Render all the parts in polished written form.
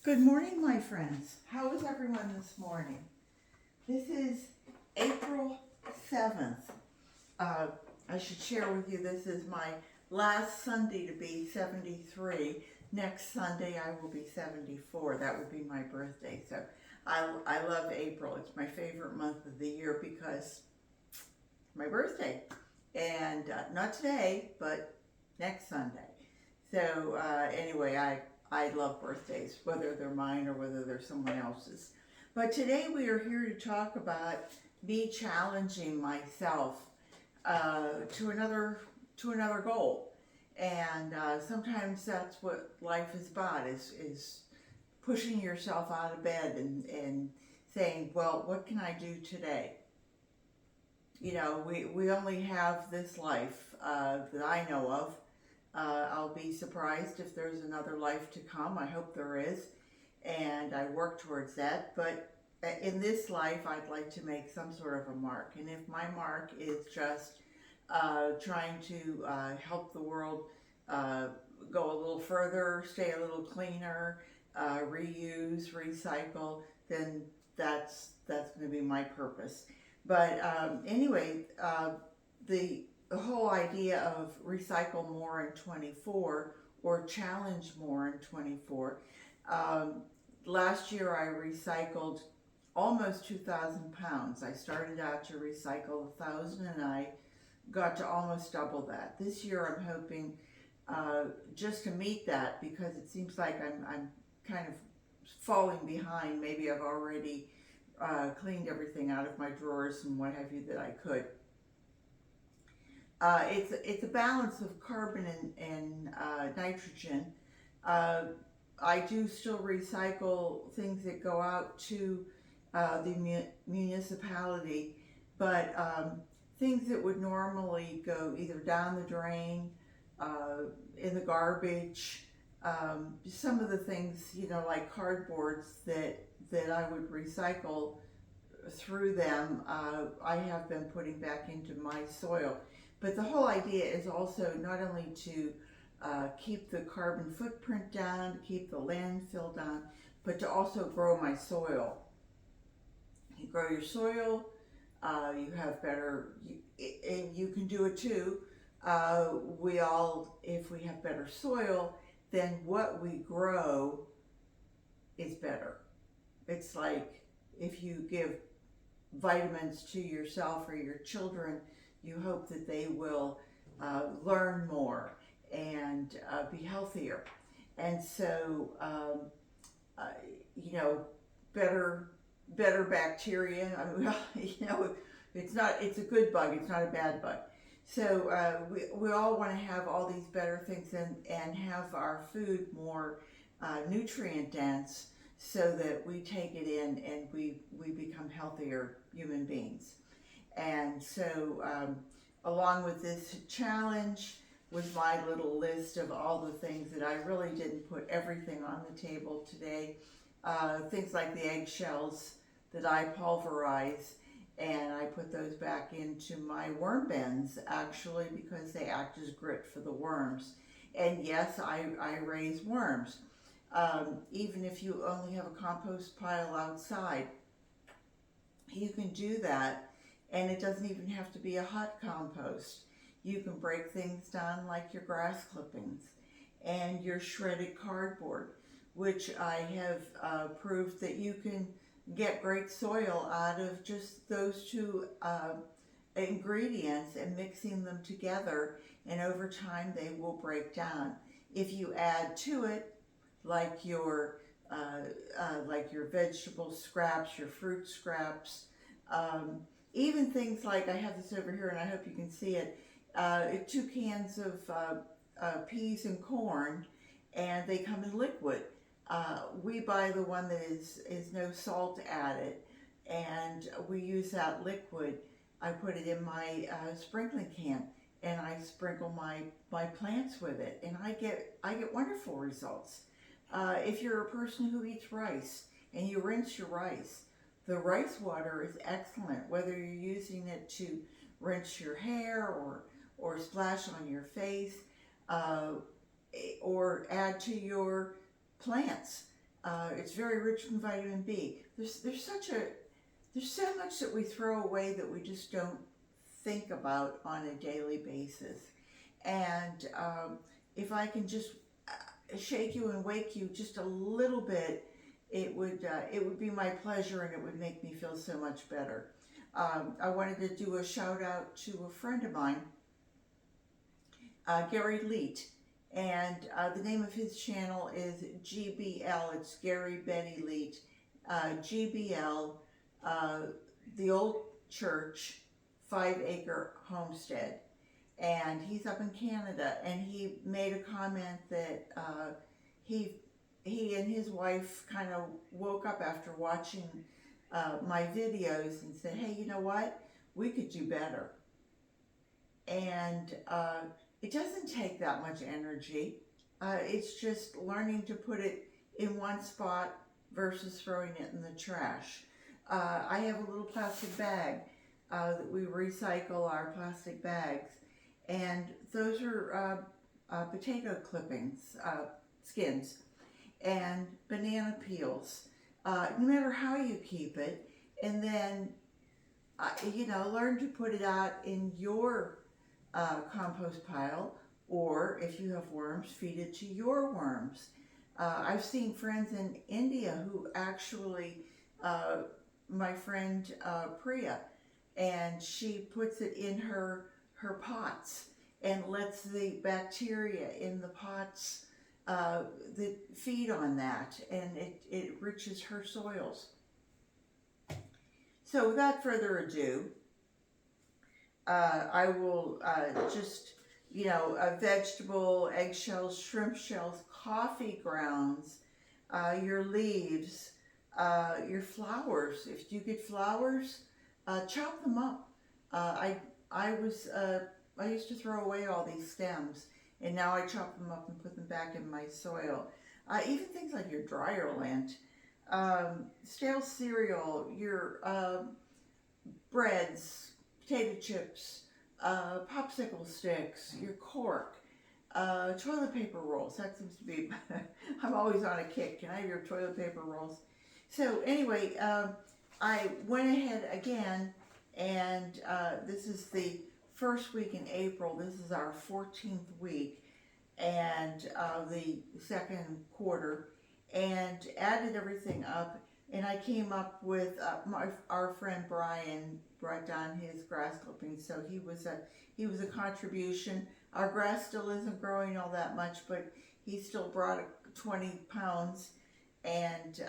Good morning, my friends. How is everyone this morning? This is April 7th. Uh, I should share with you this is my last Sunday to be 73. Next Sunday I will be 74. That would be my birthday. So I love April. It's my favorite month of the year because it's my birthday. And not today, but next Sunday. So anyway, I love birthdays, whether they're mine or whether they're someone else's. But today we are here to talk about me challenging myself to another goal. And sometimes that's what life is about, is pushing yourself out of bed and saying, well, what can I do today? You know, we only have this life that I know of. I'll be surprised if there's another life to come. I hope there is, and I work towards that. But in this life, I'd like to make some sort of a mark. And if my mark is just trying to help the world go a little further, stay a little cleaner, reuse, recycle, then that's going to be my purpose. But anyway, the whole idea of recycle more in 24 or challenge more in 24. Last year I recycled almost 2,000 pounds. I started out to recycle 1,000 and I got to almost double that. This year I'm hoping just to meet that, because it seems like I'm kind of falling behind. Maybe I've already cleaned everything out of my drawers and what have you that I could. It's a balance of carbon and nitrogen. I do still recycle things that go out to the municipality, but things that would normally go either down the drain, in the garbage, some of the things, like cardboards that I would recycle through them, I have been putting back into my soil. But the whole idea is also not only to keep the carbon footprint down, to keep the landfill down, but to also grow my soil. You grow your soil, you have better, and you can do it too. If we have better soil, then what we grow is better. It's like if you give vitamins to yourself or your children, you hope that they will learn more and be healthier. And so, better bacteria. I mean, it's a good bug. It's not a bad bug. So we all want to have all these better things and have our food more nutrient dense, so that we take it in and we become healthier human beings. And so along with this challenge was my little list of all the things that I really didn't put everything on the table today. Things like the eggshells that I pulverize, and I put those back into my worm bins, actually, because they act as grit for the worms. And yes, I raise worms. Even if you only have a compost pile outside, you can do that, and it doesn't even have to be a hot compost. You can break things down like your grass clippings and your shredded cardboard, which I have proved that you can get great soil out of just those two ingredients and mixing them together, and over time they will break down. If you add to it like your vegetable scraps, your fruit scraps, even things like, I have this over here and I hope you can see it, 2 cans of peas and corn, and they come in liquid. We buy the one that is no salt added, and we use that liquid. I put it in my sprinkling can, and I sprinkle my plants with it, and I get wonderful results. If you're a person who eats rice and you rinse your rice, the rice water is excellent, whether you're using it to rinse your hair or splash on your face, or add to your plants. It's very rich in vitamin B. There's so much that we throw away that we just don't think about on a daily basis. And if I can just shake you and wake you just a little bit, it would be my pleasure, and it would make me feel so much better. I wanted to do a shout out to a friend of mine, Gary Leet, and the name of his channel is GBL. It's Gary Betty Leet, GBL, the Old Church 5-acre homestead. And he's up in Canada, and he made a comment that he and his wife kind of woke up after watching my videos and said, hey, you know what? We could do better. And it doesn't take that much energy. It's just learning to put it in one spot versus throwing it in the trash. I have a little plastic bag that we recycle our plastic bags, and those are potato clippings, skins, and banana peels. No matter how you keep it, and then learn to put it out in your compost pile, or if you have worms, feed it to your worms. I've seen friends in India who actually, my friend Priya, and she puts it in her pots and lets the bacteria in the pots that feed on that, and it enriches her soils. So without further ado, I will just, vegetable, eggshells, shrimp shells, coffee grounds, your leaves, your flowers. If you get flowers, chop them up. I used to throw away all these stems, and now I chop them up and put them back in my soil. Even things like your dryer lint, stale cereal, your breads, potato chips, popsicle sticks, your cork, toilet paper rolls. That seems to be, I'm always on a kick. Can I have your toilet paper rolls? So anyway, I went ahead again, and this is the first week in April. This is our 14th week, and the second quarter, and added everything up, and I came up with our friend Brian brought down his grass clippings, so he was a contribution. Our grass still isn't growing all that much, but he still brought 20 pounds, and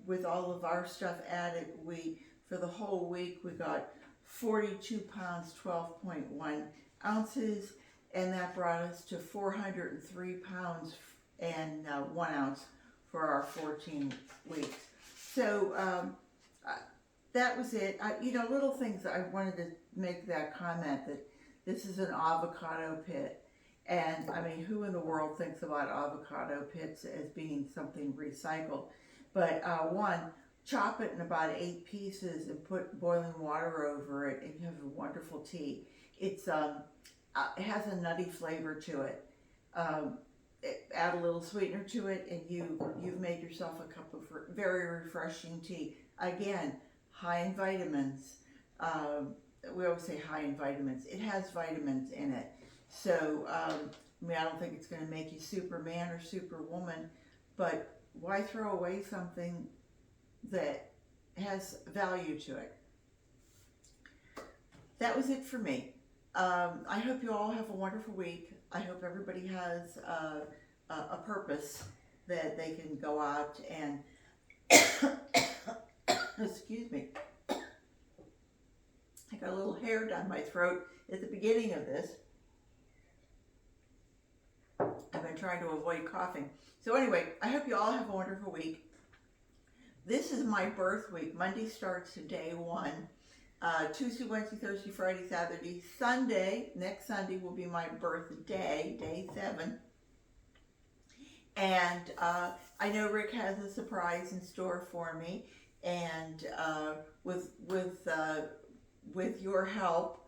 with all of our stuff added, for the whole week we got 42 pounds, 12.1 ounces, and that brought us to 403 pounds and 1 ounce for our 14 weeks. So that was it. Little things. I wanted to make that comment that this is an avocado pit, and I mean, who in the world thinks about avocado pits as being something recycled? But one, chop it in about 8 pieces and put boiling water over it, and you have a wonderful tea. It has a nutty flavor to it. Add a little sweetener to it, and you've made yourself a cup of very refreshing tea. Again, high in vitamins. We always say high in vitamins. It has vitamins in it. So, I don't think it's going to make you Superman or Superwoman, but why throw away something that has value to it? That was it for me. I hope you all have a wonderful week. I hope everybody has a purpose that they can go out and excuse me. I got a little hair down my throat at the beginning of this. I've been trying to avoid coughing. So anyway, I hope you all have a wonderful week. This is my birth week. Monday starts to day 1. Tuesday, Wednesday, Thursday, Friday, Saturday, Sunday. Next Sunday will be my birthday, day 7. And I know Rick has a surprise in store for me. And with your help,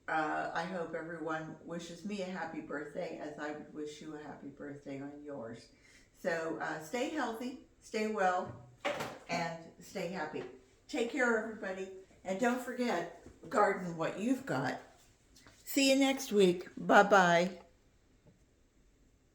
I hope everyone wishes me a happy birthday, as I would wish you a happy birthday on yours. So stay healthy, stay well, and stay happy. Take care, everybody. And don't forget, garden what you've got. See you next week. Bye-bye.